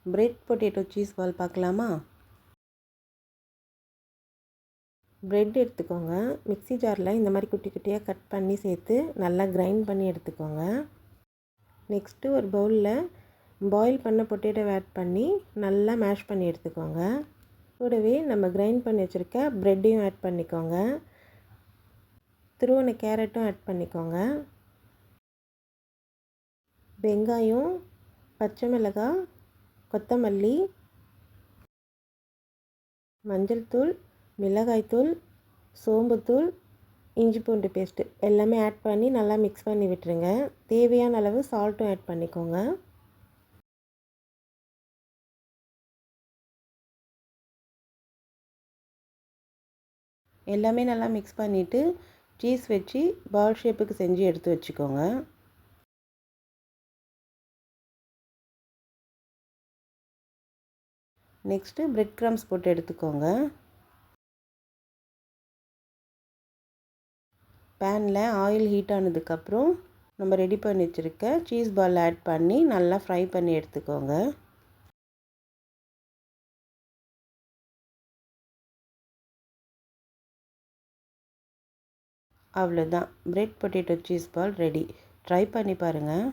Bread potato cheese பால் பார்க்கலாமா? Bread எடுத்துக்கோங்க. Mixie ஜாரில் இந்த மாதிரி குட்டி குட்டியாக கட் பண்ணி சேர்த்து நல்லா கிரைண்ட் பண்ணி எடுத்துக்கோங்க. நெக்ஸ்ட்டு ஒரு பவுலில் பாயில் பண்ண பொட்டேட்டோவை ஆட் பண்ணி நல்லா மேஷ் பண்ணி எடுத்துக்கோங்க. கூடவே நம்ம கிரைண்ட் பண்ணி வச்சுருக்க ப்ரெட்டையும் ஆட் பண்ணிக்கோங்க. துருவன கேரட்டும் ஆட் பண்ணிக்கோங்க. வெங்காயம், பச்சை மிளகாய், கொத்தமல்லி, மஞ்சள் தூள், மிளகாய்த்தூள், சோம்புத்தூள், இஞ்சி பூண்டு பேஸ்ட்டு எல்லாமே ஆட் பண்ணி நல்லா மிக்ஸ் பண்ணி விட்டுருங்க. தேவையான அளவு சால்ட்டும் ஆட் பண்ணிக்கோங்க. எல்லாமே நல்லா மிக்ஸ் பண்ணிவிட்டு சீஸ் வச்சு பால் ஷேப்புக்கு செஞ்சு எடுத்து வச்சுக்கோங்க. நெக்ஸ்ட்டு பிரெட் க்ரம்ஸ் போட்டு எடுத்துக்கோங்க. பேனில் ஆயில் ஹீட் ஆனதுக்கப்புறம் நம்ம ரெடி பண்ணி வச்சுருக்க சீஸ் பால் ஆட் பண்ணி நல்லா ஃப்ரை பண்ணி எடுத்துக்கோங்க. அவ்வளோதான், bread potato cheese ball ready. Try பண்ணி பாருங்கள்.